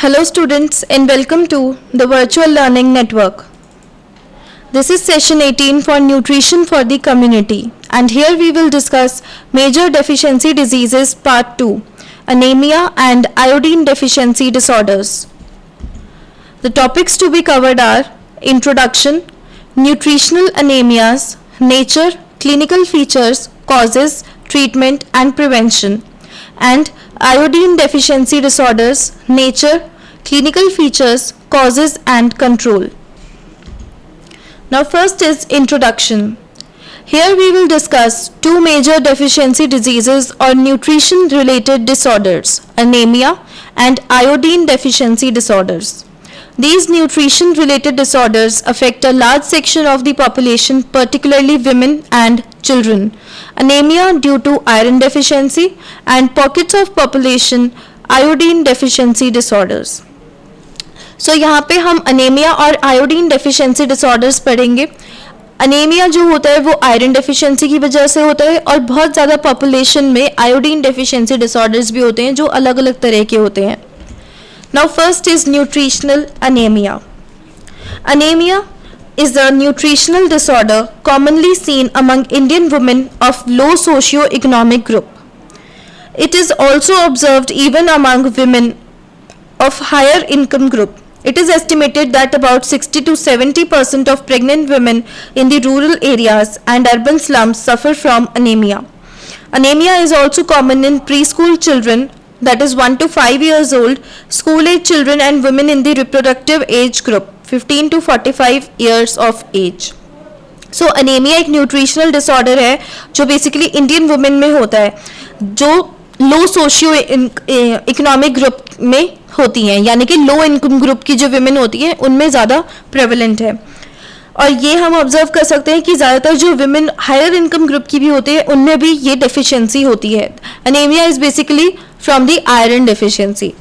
Hello students and welcome to the Virtual Learning Network. This is session 18 for Nutrition for the Community, and here we will discuss major deficiency diseases part 2, anemia and iodine deficiency disorders. The topics to be covered are introduction, nutritional anemias, nature, clinical features, causes, treatment and prevention, and iodine deficiency disorders, nature, clinical features, causes and control. Now first is introduction. Here we will discuss two major deficiency diseases or nutrition related disorders, anemia and iodine deficiency disorders. These nutrition related disorders affect a large section of the population, particularly women and children. Anemia due to iron deficiency and pockets of population iodine deficiency disorders. So यहाँ पे हम anaemia और iodine deficiency disorders पढ़ेंगे. Anaemia जो होता है वो iron deficiency की वजह से होता है और बहुत ज़्यादा पॉपुलेशन में आयोडीन डेफिशिएंसी डिसऑर्डर्स भी होते हैं जो अलग अलग तरह के होते हैं. Now first is nutritional anemia. Anemia is a nutritional disorder commonly seen among Indian women of low socio-economic group. It is also observed even among women of higher income group. It is estimated that about 60 to 70% of pregnant women in the rural areas and urban slums suffer from anemia. Anemia is also common in preschool children, that is 1 to 5 years old, school age children and women in the reproductive age group 15 to 45 years of age. So anemia एक nutritional disorder है जो basically Indian women में होता है जो लो socio economic group में होती हैं, यानी कि लो इनकम ग्रुप की जो विमेन होती हैं उनमें ज़्यादा प्रेवलेंट है. और ये हम ऑब्जर्व कर सकते हैं कि ज़्यादातर जो विमेन हायर इनकम ग्रुप की भी होती है उनमें भी ये डेफिशिएंसी होती है. Anaemia is basically from the iron deficiency.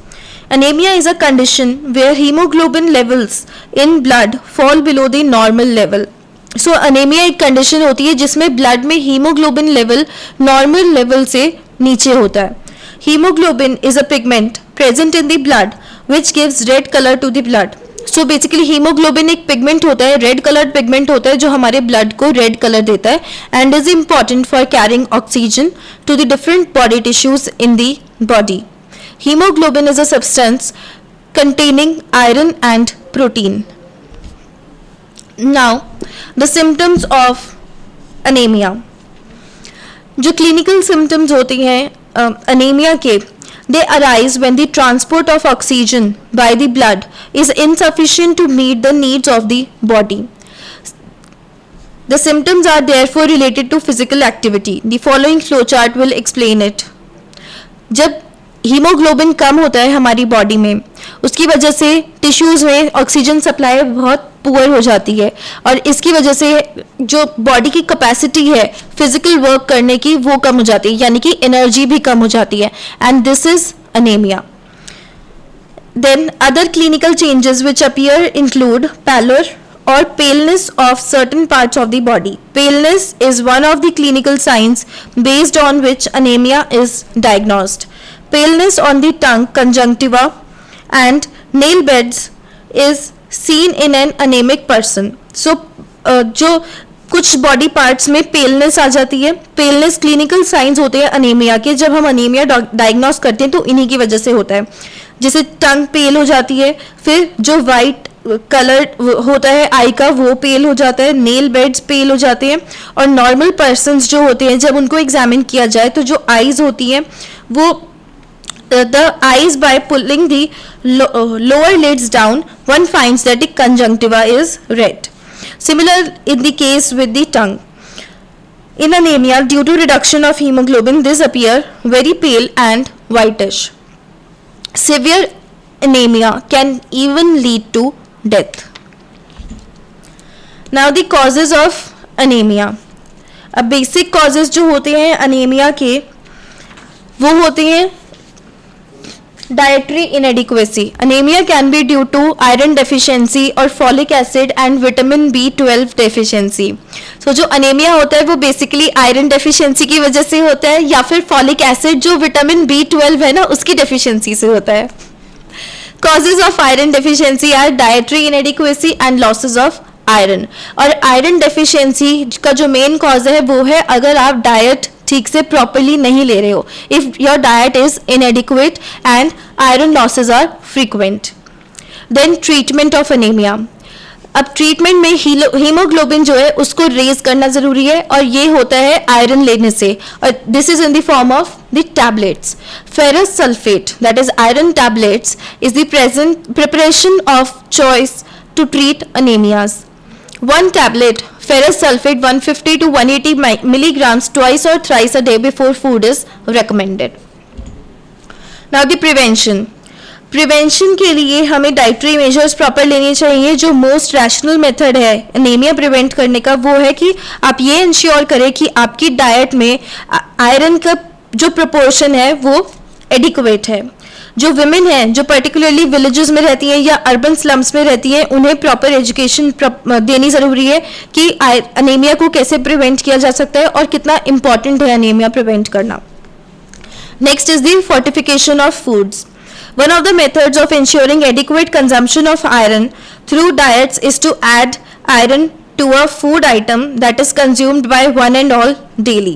Anemia is a condition where hemoglobin levels in blood fall below the normal level. So anemia एक कंडीशन होती है जिसमें ब्लड में हीमोग्लोबिन लेवल नॉर्मल लेवल से नीचे होता है. Hemoglobin is a pigment present in the blood which gives red color to the blood. So basically hemoglobin एक पिगमेंट होता है, रेड कलर्ड पिगमेंट होता है जो हमारे ब्लड को रेड कलर देता है and is important for carrying oxygen to the different body tissues in the body. Hemoglobin is a substance containing iron and protein. Now, the symptoms of anemia. जो clinical symptoms होती हैं anemia के, they arise when the transport of oxygen by the blood is insufficient to meet the needs of the body. The symptoms are therefore related to physical activity. The following flowchart will explain it. जब haemoglobin कम होता है हमारी body में, उसकी वजह से tissues में oxygen supply बहुत पुअर हो जाती है और इसकी वजह से जो बॉडी की कैपेसिटी है फिजिकल वर्क करने की वो कम हो जाती है, यानी कि एनर्जी भी कम हो जाती है, and this is anaemia. Then other clinical changes which appear include pallor or paleness of certain parts of the body. Paleness is one of the clinical signs based on which anemia is diagnosed. Paleness on the tongue, conjunctiva and nail beds is seen in an anemic person. So जो कुछ body parts में paleness आ जाती है, paleness clinical science होते हैं anaemia के. जब हम अनेमिया डायग्नोस करते हैं तो इन्हीं की वजह से होता है, जैसे टंग पेल हो जाती है, फिर जो वाइट कलर होता है आई का वो पेल हो जाता है, नेल बेड्स पेल हो जाते हैं, और नॉर्मल पर्सन्स जो होते हैं जब उनको एग्जामिन किया जाए तो जो आईज होती हैं वो the eyes by pulling the lower lids down one finds that the conjunctiva is red. Similar in the case with the tongue. In anemia due to reduction of hemoglobin this appear very pale and whitish. Severe anemia can even lead to death. Now the causes of anemia. अब basic causes जो होते हैं anemia के वो होते हैं dietary inadequacy. Anemia can be due to iron deficiency or folic acid and vitamin B12 deficiency. So जो anemia होता है वो basically iron deficiency की वजह से होता है या फिर folic acid जो vitamin B12 है ना उसकी deficiency से होता है. Causes of iron deficiency are dietary inadequacy and losses of iron. और आयरन डेफिशिएंसी का जो मेन कॉज है वो है अगर आप डाइट ठीक से प्रॉपरली नहीं ले रहे हो. If your diet is inadequate and iron losses are frequent. Then treatment of anaemia. अब ट्रीटमेंट में हीमोग्लोबिन जो है उसको रेज करना जरूरी है और ये होता है आयरन लेने से. और this is in the form of the tablets. Ferrous sulphate that is iron tablets is the present preparation of choice to treat anaemias. One tablet ferrous sulfate 150 to 180 milligrams twice or thrice a day before food is recommended. Now the prevention. Prevention के लिए हमें dietary measures proper लेनी चाहिए. जो most rational method है anaemia prevent करने का वो है कि आप ये इंश्योर करें कि आपकी डाइट में आयरन का जो प्रोपोर्शन है वो एडिक्वेट है. जो विमेन हैं जो पर्टिकुलरली विलेजेस में रहती हैं या अर्बन स्लम्स में रहती हैं उन्हें प्रॉपर एजुकेशन देनी ज़रूरी है कि अनीमिया को कैसे प्रिवेंट किया जा सकता है और कितना इम्पॉर्टेंट है अनीमिया प्रिवेंट करना. Next is the fortification of foods. One of the methods of ensuring adequate consumption of iron through diets is to add iron to a food item that is consumed by one and all daily.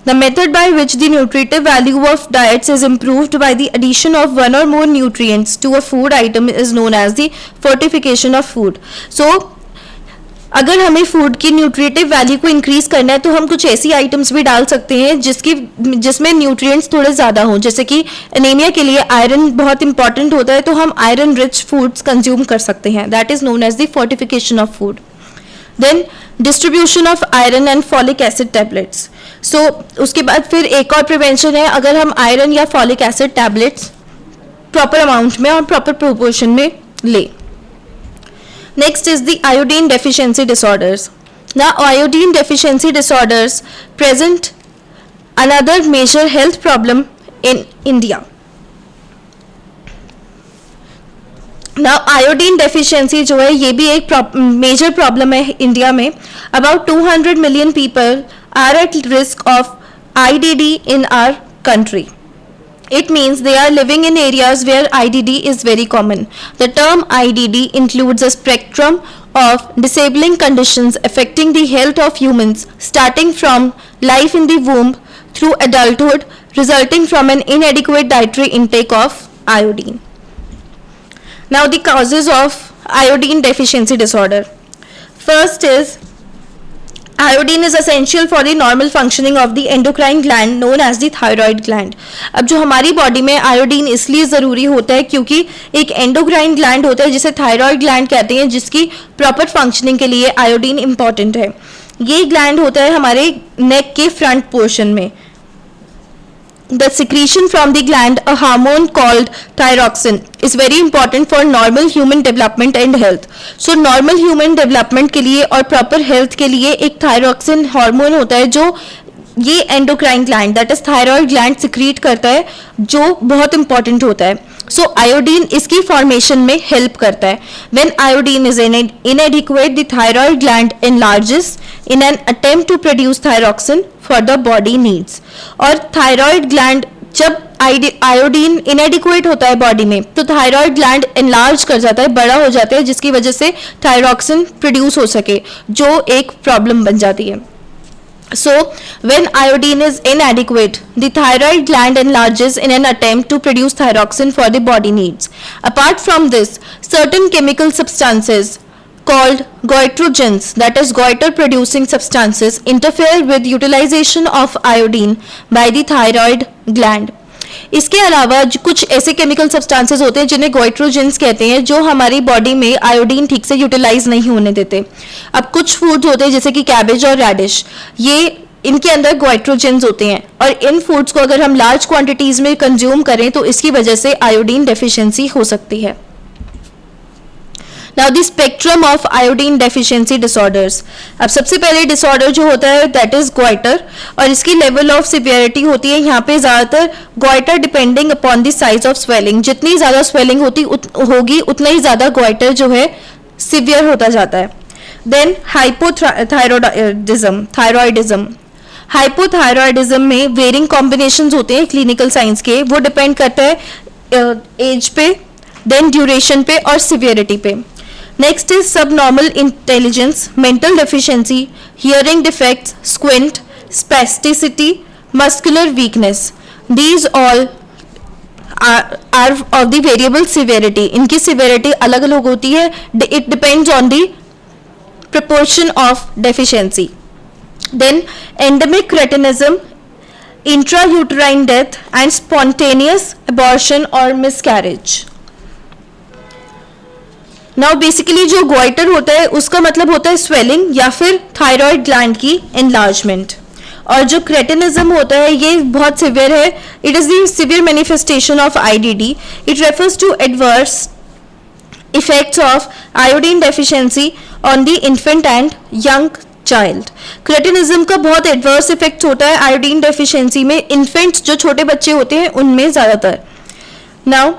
The method by which the nutritive value of diets is improved by the addition of one or more nutrients to a food item is known as the fortification of food. So, अगर हमें food की nutritive value को increase करना है तो हम कुछ ऐसी आइटम्स भी डाल सकते हैं जिसमें न्यूट्रिएंट्स थोड़े ज़्यादा हों. जैसे कि एनीमिया के लिए आयरन बहुत इंपॉर्टेंट होता है तो हम आयरन रिच फूड्स कंज्यूम कर सकते हैं. That is known as the fortification of food. Then distribution of iron and folic acid tablets. So उसके बाद फिर एक और प्रिवेंशन है अगर हम आयरन या folic acid tablets proper amount में और प्रॉपर प्रोपोर्शन में लें. Next is the iodine deficiency disorders. Now, iodine deficiency disorders present another major health problem in India. Now, iodine deficiency जो है ये भी एक major problem है इंडिया में. About 200 million people are at risk of IDD in our country. It means they are living in areas where IDD is very common. The term IDD includes a spectrum of disabling conditions affecting the health of humans starting from life in the womb through adulthood, resulting from an inadequate dietary intake of iodine. Now the causes of iodine deficiency disorder. First is Iodine is essential for the normal functioning of the endocrine gland known as the thyroid gland. अब जो हमारी body में iodine इसलिए ज़रूरी होता है क्योंकि एक एंडोक्राइन ग्लैंड होता है जिसे थायराइड ग्लैंड कहते हैं जिसकी प्रॉपर फंक्शनिंग के लिए आयोडीन इंपॉर्टेंट है. ये ग्लैंड होता है हमारे नेक के फ्रंट पोर्शन में. The secretion from the gland, a hormone called thyroxine, is very important for normal human development and health. So normal human development के लिए और proper health के लिए एक thyroxine hormone होता है जो ये endocrine gland, that is thyroid gland secrete करता है जो बहुत important होता है. So iodine इसकी formation में help करता है. When iodine is inadequate, the thyroid gland enlarges in an attempt to produce thyroxine for the body needs. और thyroid gland जब आयोडीन इनएडिक्वेट होता है बॉडी में तो थायराइड ग्लैंड एनलार्ज कर जाता है, बड़ा हो जाता है जिसकी वजह से थायरॉक्सिन प्रोड्यूस हो सके जो एक प्रॉब्लम बन जाती है. So, when iodine is inadequate, the thyroid gland enlarges in an attempt to produce thyroxine for the body needs. Apart from this, certain chemical substances called goitrogens, that is goiter producing substances, interfere with utilization of iodine by the thyroid gland. इसके अलावा कुछ ऐसे chemical substances होते हैं जिन्हें goitrogens कहते हैं जो हमारी बॉडी में आयोडीन ठीक से यूटिलाइज नहीं होने देते. अब कुछ फूड्स होते हैं जैसे कि कैबेज और रेडिश, ये इनके अंदर गोइट्रोजेंस होते हैं और इन फूड्स को अगर हम लार्ज क्वांटिटीज में कंज्यूम करें तो इसकी वजह से आयोडीन डेफिशिएंसी हो सकती है. Now the spectrum of iodine deficiency disorders. अब सबसे पहले डिसऑर्डर जो होता है that is goiter और इसकी लेवल ऑफ सिवियरिटी होती है यहाँ पे ज़्यादातर goiter depending upon the size of swelling. जितनी ज़्यादा स्वेलिंग होगी उतना ही ज़्यादा goiter जो है सिवियर होता जाता है. Then thyroidism. हाइपोथायरॉयडिज्म में वेरिंग कॉम्बिनेशंस होते हैं क्लिनिकल साइंस के, वो डिपेंड करता है एज पे देन ड्यूरेशन पे और सिवियरिटी पे. Next is subnormal intelligence, mental deficiency, hearing defects, squint, spasticity, muscular weakness. These all are of the variable severity. इनकी सिवियरिटी अलग अलग होती है. It depends on the proportion of deficiency. Then endemic cretinism, intrauterine death and spontaneous abortion or miscarriage. Now basically जो goiter होता है उसका मतलब होता है swelling या फिर thyroid gland की enlargement. और जो cretinism होता है ये बहुत severe है. It is the severe manifestation of IDD. It refers to adverse effects of iodine deficiency on the infant and young child. Cretinism का बहुत एडवर्स इफेक्ट होता है आयोडीन डेफिशिएंसी में. इन्फेंट्स जो छोटे बच्चे होते हैं उनमें ज़्यादातर. नाउ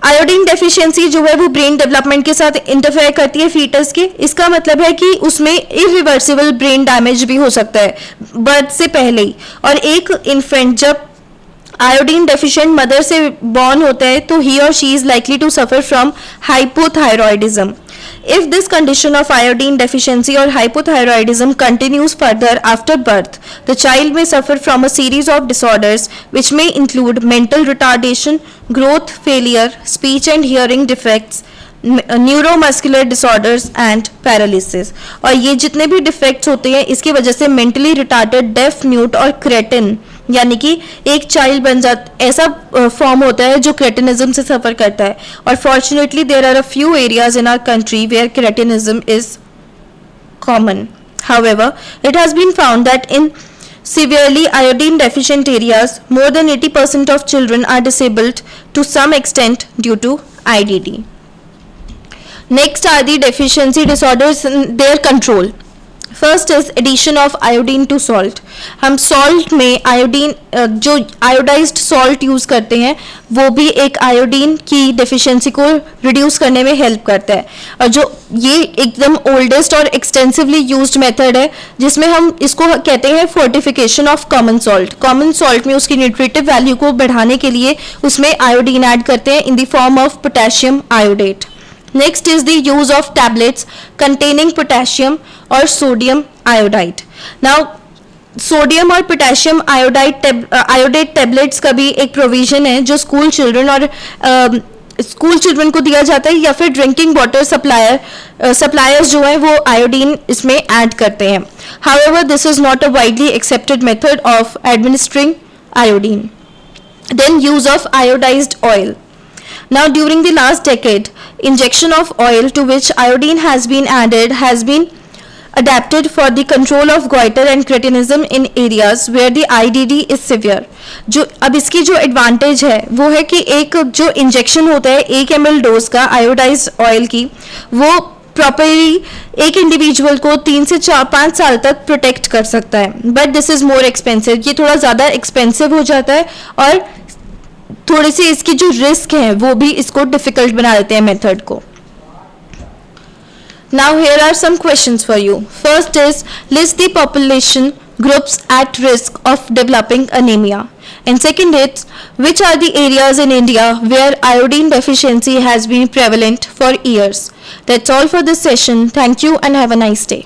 आयोडीन डेफिशिएंसी जो है वो ब्रेन डेवलपमेंट के साथ इंटरफेयर करती है फीटस के. इसका मतलब है कि उसमें इरिवर्सिबल ब्रेन डैमेज भी हो सकता है बर्थ से पहले ही. और एक इन्फेंट जब आयोडीन डेफिशिएंट मदर से बॉर्न होता है तो ही और she is likely to suffer from hypothyroidism. If this condition of iodine deficiency or hypothyroidism continues further after birth, the child may suffer from a series of disorders which may include mental retardation, growth failure, speech and hearing defects, neuromuscular disorders and paralysis. और ये जितने भी defects होते हैं इसकी वजह से mentally retarded, def, mute और क्रेटिन यानी कि एक चाइल्ड बन जाता ऐसा फॉर्म होता है जो क्रेटिनिज्म से सफ़र करता है. और fortunately there are a few areas in our country where cretinism is common. However it has been found that in severely iodine deficient areas more than 80% of children are disabled to some extent due to IDD. Next are the deficiency disorders and their control. First is addition of iodine to salt. हम salt में iodine जो iodised salt use करते हैं वो भी एक iodine की deficiency को रिड्यूस करने में हेल्प करता है. और जो ये एकदम ओल्डेस्ट और एक्सटेंसिवली यूज्ड मेथड है जिसमें हम इसको कहते हैं fortification of common salt. Common salt में उसकी न्यूट्रिटिव वैल्यू को बढ़ाने के लिए उसमें आयोडीन ऐड करते हैं इन the form of potassium iodate. Next is the use of tablets containing potassium or sodium iodide. Now sodium और पोटेशियम आयोडेट टेबलेट्स का भी एक प्रोविजन है जो स्कूल चिल्ड्रन को दिया जाता है या फिर ड्रिंकिंग वाटर सप्लायर्स जो है वो आयोडीन इसमें ऐड करते हैं. However, this is not a widely accepted method of administering iodine. Then use of iodized oil. Now during the last decade, injection of oil to which iodine has been added has been adapted for the control of goiter and cretinism in areas where the IDD is severe. जो अब इसकी जो advantage है वो है कि एक जो इंजेक्शन होता है 1 ml डोज का आयोडाइज ऑयल की वो प्रॉपरली एक इंडिविजुअल को 3 से 5 साल तक प्रोटेक्ट कर सकता है. But this is more expensive. ये थोड़ा ज़्यादा एक्सपेंसिव हो जाता है और थोड़ी सी इसकी जो रिस्क है वो भी इसको डिफिकल्ट बना देते हैं मेथड को. Now here are some questions for you. First is list the population groups at risk of developing anaemia. And second is which are the areas in India where iodine deficiency has been prevalent for years. That's all for this session. Thank you and have a nice day.